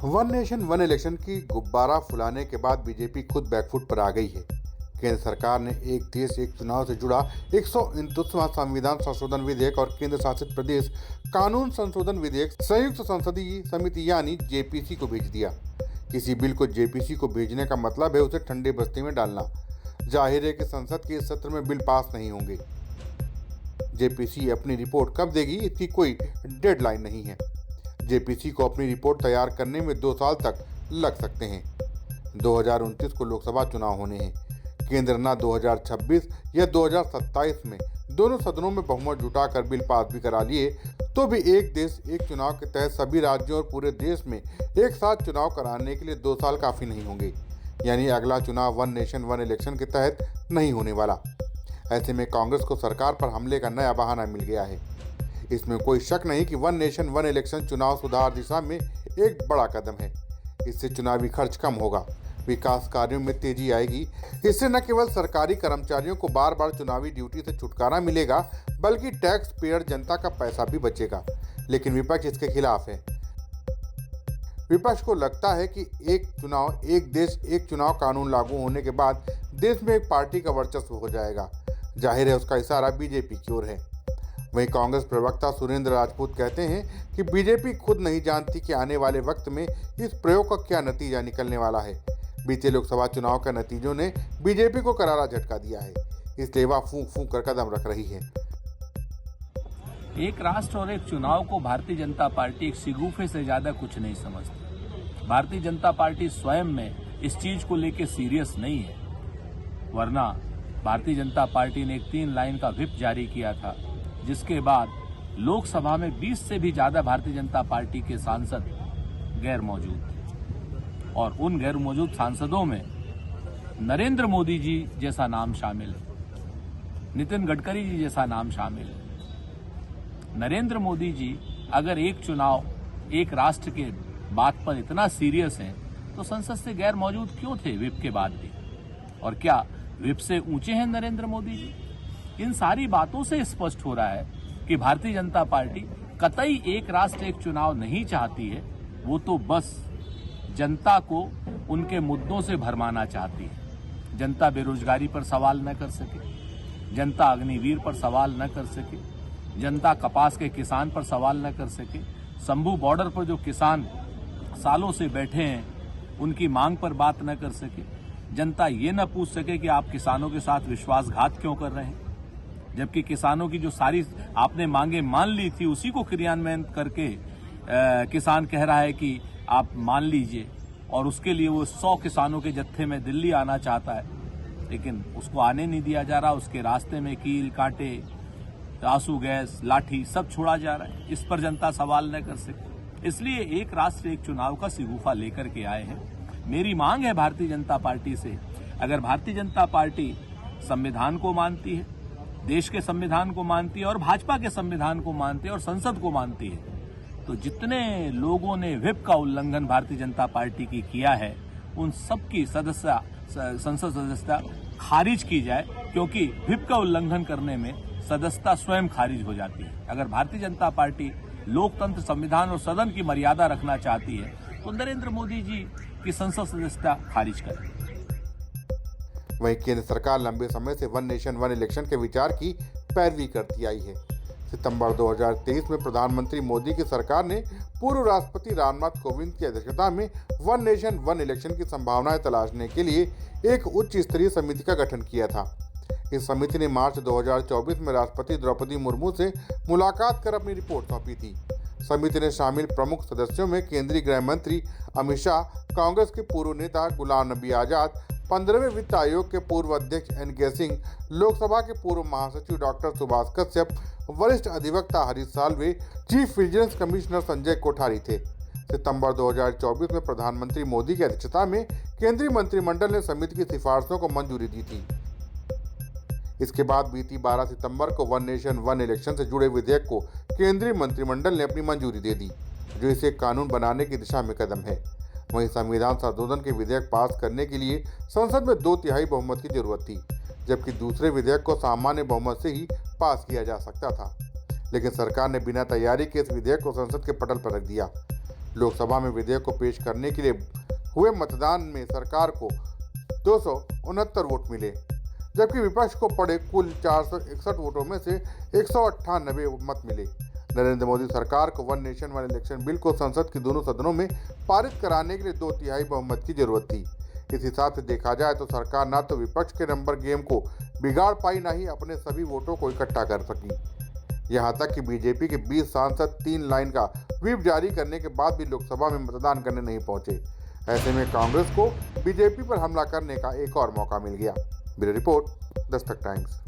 One nation one election की गुब्बारा फुलाने के बाद बीजेपी खुद बैकफुट पर आ गई है। केंद्र सरकार ने एक देश एक चुनाव से जुड़ा 129वां संविधान संशोधन विधेयक और केंद्र शासित प्रदेश कानून संशोधन विधेयक संयुक्त संसदीय समिति यानी जेपीसी को भेज दिया। किसी बिल को जेपीसी को भेजने का मतलब है उसे ठंडे बस्ते में डालना। जाहिर है कि संसद के इस सत्र में बिल पास नहीं होंगे। जेपीसी अपनी रिपोर्ट कब देगी, इसकी कोई डेडलाइन नहीं है। जेपीसी को अपनी रिपोर्ट तैयार करने में 2 साल तक लग सकते हैं। 2029 को लोकसभा चुनाव होने हैं। केंद्र न 2026 या 2027 में दोनों सदनों में बहुमत जुटाकर बिल पास भी करा लिए तो भी एक देश एक चुनाव के तहत सभी राज्यों और पूरे देश में एक साथ चुनाव कराने के लिए 2 साल काफ़ी नहीं होंगे। यानी अगला चुनाव वन नेशन वन इलेक्शन के तहत नहीं होने वाला। ऐसे में कांग्रेस को सरकार पर हमले का नया बहाना मिल गया है। इसमें कोई शक नहीं कि वन नेशन वन इलेक्शन चुनाव सुधार दिशा में एक बड़ा कदम है। इससे चुनावी खर्च कम होगा, विकास कार्यों में तेजी आएगी। इससे न केवल सरकारी कर्मचारियों को बार बार चुनावी ड्यूटी से छुटकारा मिलेगा बल्कि टैक्स पेयर जनता का पैसा भी बचेगा। लेकिन विपक्ष इसके खिलाफ है। विपक्ष को लगता है कि एक चुनाव एक देश एक चुनाव कानून लागू होने के बाद देश में एक पार्टी का वर्चस्व हो जाएगा। जाहिर है उसका इशारा बीजेपी की ओर है। वहीं कांग्रेस प्रवक्ता सुरेंद्र राजपूत कहते हैं कि बीजेपी खुद नहीं जानती कि आने वाले वक्त में इस प्रयोग का क्या नतीजा निकलने वाला है। बीते लोकसभा चुनाव के नतीजों ने बीजेपी को करारा झटका दिया है, इसलिए वह फूंक फूंक कर कदम रख रही है। एक राष्ट्र और एक चुनाव को भारतीय जनता पार्टी एक सिगूफे से ज्यादा कुछ नहीं समझती। भारतीय जनता पार्टी स्वयं में इस चीज को लेकर सीरियस नहीं है, वरना भारतीय जनता पार्टी ने एक 3 लाइन का व्हिप जारी किया था, जिसके बाद लोकसभा में 20 से भी ज्यादा भारतीय जनता पार्टी के सांसद गैर मौजूद थे और उन गैर मौजूद सांसदों में नरेंद्र मोदी जी जैसा नाम शामिल है, नितिन गडकरी जी जैसा नाम शामिल है। नरेंद्र मोदी जी अगर एक चुनाव एक राष्ट्र के बात पर इतना सीरियस हैं तो संसद से गैर मौजूद क्यों थे व्हिप के बाद भी? और क्या व्हिप से ऊंचे हैं नरेंद्र मोदी जी? इन सारी बातों से स्पष्ट हो रहा है कि भारतीय जनता पार्टी कतई एक राष्ट्र एक चुनाव नहीं चाहती है, वो तो बस जनता को उनके मुद्दों से भरमाना चाहती है। जनता बेरोजगारी पर सवाल न कर सके, जनता अग्निवीर पर सवाल न कर सके, जनता कपास के किसान पर सवाल न कर सके, शंभू बॉर्डर पर जो किसान सालों से बैठे हैं उनकी मांग पर बात न कर सके, जनता ये न पूछ सके कि आप किसानों के साथ विश्वासघात क्यों कर रहे हैं, जबकि किसानों की जो सारी आपने मांगे मान ली थी उसी को क्रियान्वयन करके किसान कह रहा है कि आप मान लीजिए, और उसके लिए वो 100 किसानों के जत्थे में दिल्ली आना चाहता है, लेकिन उसको आने नहीं दिया जा रहा। उसके रास्ते में कील कांटे आंसू गैस लाठी सब छोड़ा जा रहा है। इस पर जनता सवाल न कर सके, इसलिए एक राष्ट्र एक चुनाव का सिगूफा लेकर के आए हैं। मेरी मांग है भारतीय जनता पार्टी से, अगर भारतीय जनता पार्टी संविधान को मानती है, देश के संविधान को मानती है और भाजपा के संविधान को मानती है और संसद को मानती है, तो जितने लोगों ने व्हिप का उल्लंघन भारतीय जनता पार्टी की किया है उन सबकी संसद सदस्यता खारिज की जाए, क्योंकि व्हिप का उल्लंघन करने में सदस्यता स्वयं खारिज हो जाती है। अगर भारतीय जनता पार्टी लोकतंत्र, संविधान और सदन की मर्यादा रखना चाहती है तो नरेंद्र मोदी जी की संसद सदस्यता खारिज करें। वहीं केंद्र सरकार लंबे समय से वन नेशन वन इलेक्शन के विचार की पैरवी करती आई है। सितंबर 2023 में प्रधानमंत्री मोदी की सरकार ने पूर्व राष्ट्रपति रामनाथ कोविंद की अध्यक्षता में वन नेशन वन इलेक्शन की संभावनाएं तलाशने के लिए एक उच्च स्तरीय समिति का गठन किया था। इस समिति ने मार्च 2024 में राष्ट्रपति द्रौपदी मुर्मू से मुलाकात कर अपनी रिपोर्ट सौंपी थी। समिति ने शामिल प्रमुख सदस्यों में केंद्रीय गृह मंत्री अमित शाह, कांग्रेस के पूर्व नेता गुलाम नबी आजाद, 15वें वित्त आयोग के पूर्व अध्यक्ष एन.के. सिंह, लोकसभा के पूर्व महासचिव डॉक्टर सुभाष कश्यप, वरिष्ठ अधिवक्ता Harish Salve, chief vigilance commissioner Sanjay Kothari थे। सितंबर 2024 में प्रधानमंत्री मोदी की अध्यक्षता में केंद्रीय मंत्रिमंडल ने समिति की सिफारिशों को मंजूरी दी थी। इसके बाद बीती 12 सितंबर को वन नेशन वन इलेक्शन से जुड़े विधेयक को केंद्रीय मंत्रिमंडल ने अपनी मंजूरी दे दी, जो इसे कानून बनाने की दिशा में कदम है। वहीं संविधान संशोधन के विधेयक पास करने के लिए संसद में 2/3 बहुमत की जरूरत थी, जबकि दूसरे विधेयक को सामान्य बहुमत से ही पास किया जा सकता था। लेकिन सरकार ने बिना तैयारी के इस विधेयक को संसद के पटल पर रख दिया। लोकसभा में विधेयक को पेश करने के लिए हुए मतदान में सरकार को 269 वोट मिले, जबकि विपक्ष को पड़े कुल 461 वोटों में से 198 मत मिले। नरेंद्र मोदी सरकार को one nation one election bill को संसद के दोनों सदनों में पारित कराने के लिए 2/3 बहुमत की जरूरत थी। इस हिसाब से देखा जाए तो सरकार न तो विपक्ष के नंबर गेम को बिगाड़ पाई, न ही अपने सभी वोटों को इकट्ठा कर सकी। यहां तक कि बीजेपी के 20 सांसद 3 लाइन का व्हिप जारी करने के बाद भी लोकसभा में मतदान करने नहीं पहुंचे। ऐसे में कांग्रेस को बीजेपी पर हमला करने का एक और मौका मिल गया। Bureau report, Dastak times.